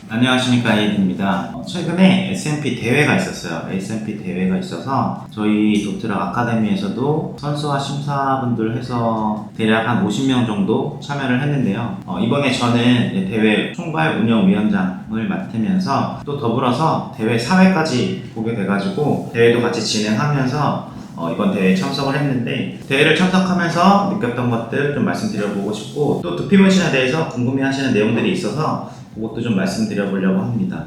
안녕하십니까, 에이드입니다. 최근에 SMP 대회가 있었어요. SMP 대회가 있어서 저희 도트락 아카데미에서도 선수와 심사분들 해서 대략 한 50명 정도 참여를 했는데요. 이번에 저는 대회 총괄 운영위원장을 맡으면서 또 더불어서 대회 사회까지 보게 돼가지고 대회도 같이 진행하면서 이번 대회에 참석을 했는데, 대회를 참석하면서 느꼈던 것들 좀 말씀드려보고 싶고, 또 두피문신에 대해서 궁금해하시는 내용들이 있어서 그것도 좀 말씀드려보려고 합니다.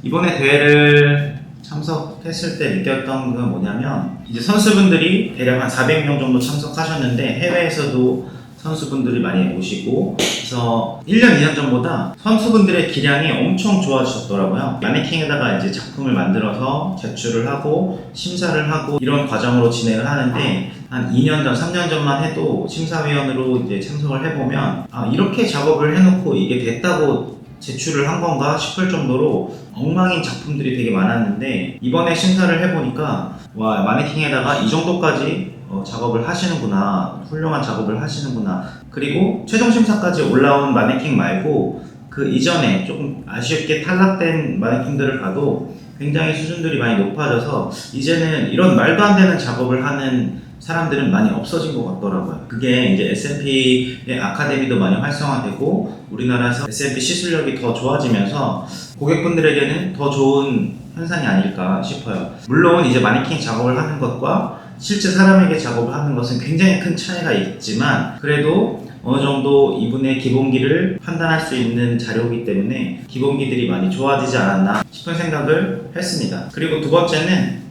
이번에 대회를 참석했을 때 느꼈던 건 뭐냐면, 이제 선수분들이 대략 한 400명 정도 참석하셨는데 해외에서도 선수분들이 많이 오시고, 그래서 1년, 2년 전보다 선수분들의 기량이 엄청 좋아지셨더라고요. 마네킹에다가 이제 작품을 만들어서 제출을 하고 심사를 하고 이런 과정으로 진행을 하는데, 한 2년 전, 3년 전만 해도 심사위원으로 이제 참석을 해보면 이렇게 작업을 해놓고 이게 됐다고 제출을 한 건가 싶을 정도로 엉망인 작품들이 되게 많았는데, 이번에 심사를 해보니까 와, 마네킹에다가 이 정도까지 작업을 하시는구나, 훌륭한 작업을 하시는구나. 그리고 최종 심사까지 올라온 마네킹 말고 그 이전에 조금 아쉽게 탈락된 마네킹들을 봐도 굉장히 수준들이 많이 높아져서 이제는 이런 말도 안 되는 작업을 하는 사람들은 많이 없어진 것 같더라고요. 그게 이제 SMP의 아카데미도 많이 활성화되고 우리나라에서 SMP 시술력이 더 좋아지면서 고객분들에게는 더 좋은 현상이 아닐까 싶어요. 물론 이제 마네킹 작업을 하는 것과 실제 사람에게 작업을 하는 것은 굉장히 큰 차이가 있지만, 그래도 어느 정도 이분의 기본기를 판단할 수 있는 자료이기 때문에 기본기들이 많이 좋아지지 않았나 싶은 생각을 했습니다. 그리고 두 번째는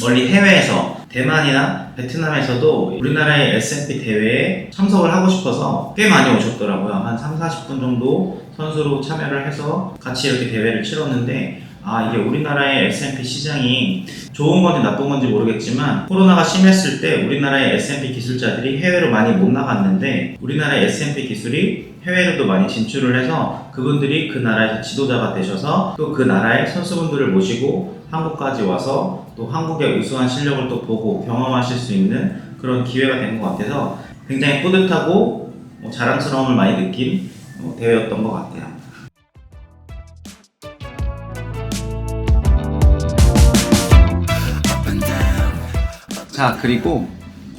멀리 해외에서 대만이나 베트남에서도 우리나라의 SMP 대회에 참석을 하고 싶어서 꽤 많이 오셨더라고요. 한 30-40분 정도 선수로 참여를 해서 같이 이렇게 대회를 치렀는데, 이게 우리나라의 SMP 시장이 좋은 건지 나쁜 건지 모르겠지만, 코로나가 심했을 때 우리나라의 SMP 기술자들이 해외로 많이 못 나갔는데 우리나라의 SMP 기술이 해외로도 많이 진출을 해서 그분들이 그 나라에서 지도자가 되셔서 또 그 나라의 선수분들을 모시고 한국까지 와서 또 한국의 우수한 실력을 또 보고 경험하실 수 있는 그런 기회가 된 것 같아서 굉장히 뿌듯하고 자랑스러움을 많이 느낀 대회였던 것 같아요. 자, 그리고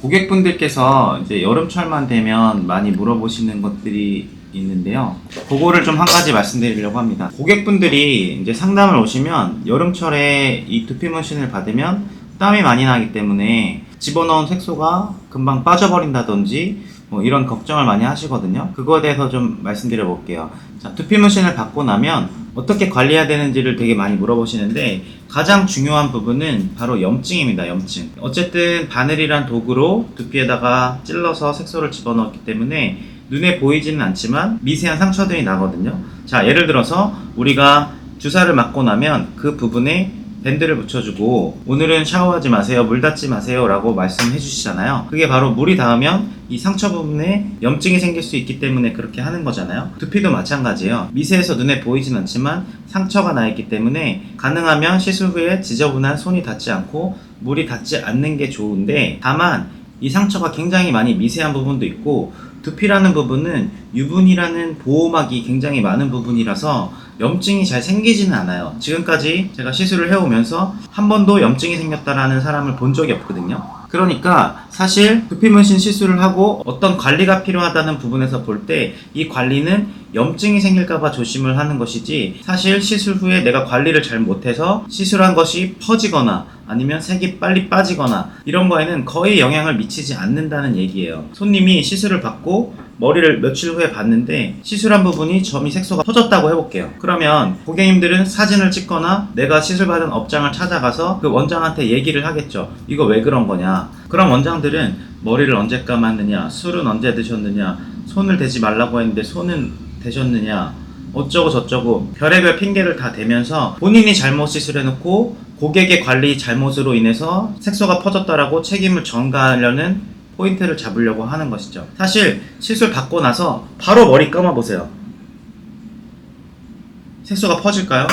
고객분들께서 이제 여름철만 되면 많이 물어보시는 것들이 있는데요. 그거를 좀 한 가지 말씀드리려고 합니다. 고객분들이 이제 상담을 오시면 여름철에 이 두피문신을 받으면 땀이 많이 나기 때문에 집어넣은 색소가 금방 빠져버린다든지 이런 걱정을 많이 하시거든요. 그거에 대해서 좀 말씀드려 볼게요. 자, 두피문신을 받고 나면 어떻게 관리해야 되는지를 되게 많이 물어보시는데, 가장 중요한 부분은 바로 염증입니다. 염증. 어쨌든 바늘이란 도구로 두피에다가 찔러서 색소를 집어넣었기 때문에 눈에 보이지는 않지만 미세한 상처들이 나거든요. 자, 예를 들어서 우리가 주사를 맞고 나면 그 부분에 밴드를 붙여주고 오늘은 샤워하지 마세요, 물 닿지 마세요 라고 말씀해 주시잖아요. 그게 바로 물이 닿으면 이 상처 부분에 염증이 생길 수 있기 때문에 그렇게 하는 거잖아요. 두피도 마찬가지예요. 미세해서 눈에 보이진 않지만 상처가 나 있기 때문에 가능하면 시술 후에 지저분한 손이 닿지 않고 물이 닿지 않는 게 좋은데, 다만 이 상처가 굉장히 많이 미세한 부분도 있고 두피라는 부분은 유분이라는 보호막이 굉장히 많은 부분이라서 염증이 잘 생기지는 않아요. 지금까지 제가 시술을 해오면서 한 번도 염증이 생겼다라는 사람을 본 적이 없거든요. 그러니까 사실 두피문신 시술을 하고 어떤 관리가 필요하다는 부분에서 볼 때 이 관리는 염증이 생길까봐 조심을 하는 것이지, 사실 시술 후에 내가 관리를 잘 못해서 시술한 것이 퍼지거나 아니면 색이 빨리 빠지거나 이런 거에는 거의 영향을 미치지 않는다는 얘기예요. 손님이 시술을 받고 머리를 며칠 후에 봤는데 시술한 부분이 점이 색소가 퍼졌다고 해볼게요. 그러면 고객님들은 사진을 찍거나 내가 시술받은 업장을 찾아가서 그 원장한테 얘기를 하겠죠. 이거 왜 그런 거냐. 그럼 원장들은 머리를 언제 감았느냐, 술은 언제 드셨느냐, 손을 대지 말라고 했는데 손은 대셨느냐, 어쩌고 저쩌고 별의별 핑계를 다 대면서 본인이 잘못 시술해놓고 고객의 관리 잘못으로 인해서 색소가 퍼졌다라고 책임을 전가하려는 포인트를 잡으려고 하는 것이죠. 사실 시술 받고 나서 바로 머리 감아보세요. 색소가 퍼질까요?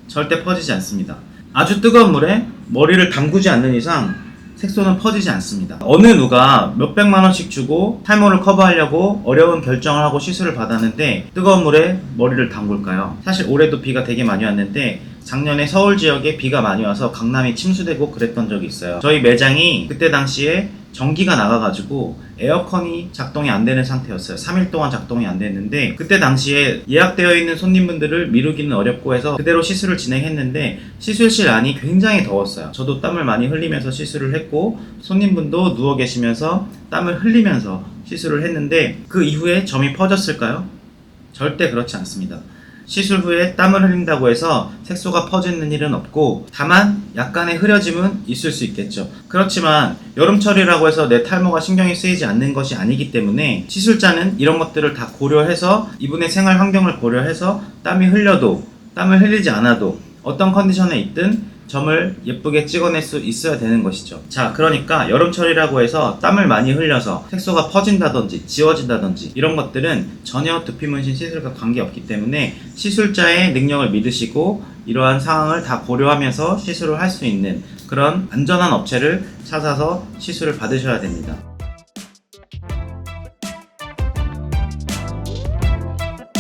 절대 퍼지지 않습니다. 아주 뜨거운 물에 머리를 담그지 않는 이상 색소는 퍼지지 않습니다. 어느 누가 몇백만 원씩 주고 탈모를 커버하려고 어려운 결정을 하고 시술을 받았는데 뜨거운 물에 머리를 담글까요? 사실 올해도 비가 되게 많이 왔는데 작년에 서울 지역에 비가 많이 와서 강남이 침수되고 그랬던 적이 있어요. 저희 매장이 그때 당시에 전기가 나가가지고 에어컨이 작동이 안 되는 상태였어요. 3일 동안 작동이 안 됐는데 그때 당시에 예약되어 있는 손님분들을 미루기는 어렵고 해서 그대로 시술을 진행했는데 시술실 안이 굉장히 더웠어요. 저도 땀을 많이 흘리면서 시술을 했고 손님분도 누워 계시면서 땀을 흘리면서 시술을 했는데 그 이후에 점이 퍼졌을까요? 절대 그렇지 않습니다. 시술 후에 땀을 흘린다고 해서 색소가 퍼지는 일은 없고 다만 약간의 흐려짐은 있을 수 있겠죠. 그렇지만 여름철이라고 해서 내 탈모가 신경이 쓰이지 않는 것이 아니기 때문에 시술자는 이런 것들을 다 고려해서 이분의 생활 환경을 고려해서 땀이 흘려도 땀을 흘리지 않아도 어떤 컨디션에 있든 점을 예쁘게 찍어낼 수 있어야 되는 것이죠. 자, 그러니까 여름철이라고 해서 땀을 많이 흘려서 색소가 퍼진다든지 지워진다든지 이런 것들은 전혀 두피문신 시술과 관계없기 때문에 시술자의 능력을 믿으시고 이러한 상황을 다 고려하면서 시술을 할 수 있는 그런 안전한 업체를 찾아서 시술을 받으셔야 됩니다.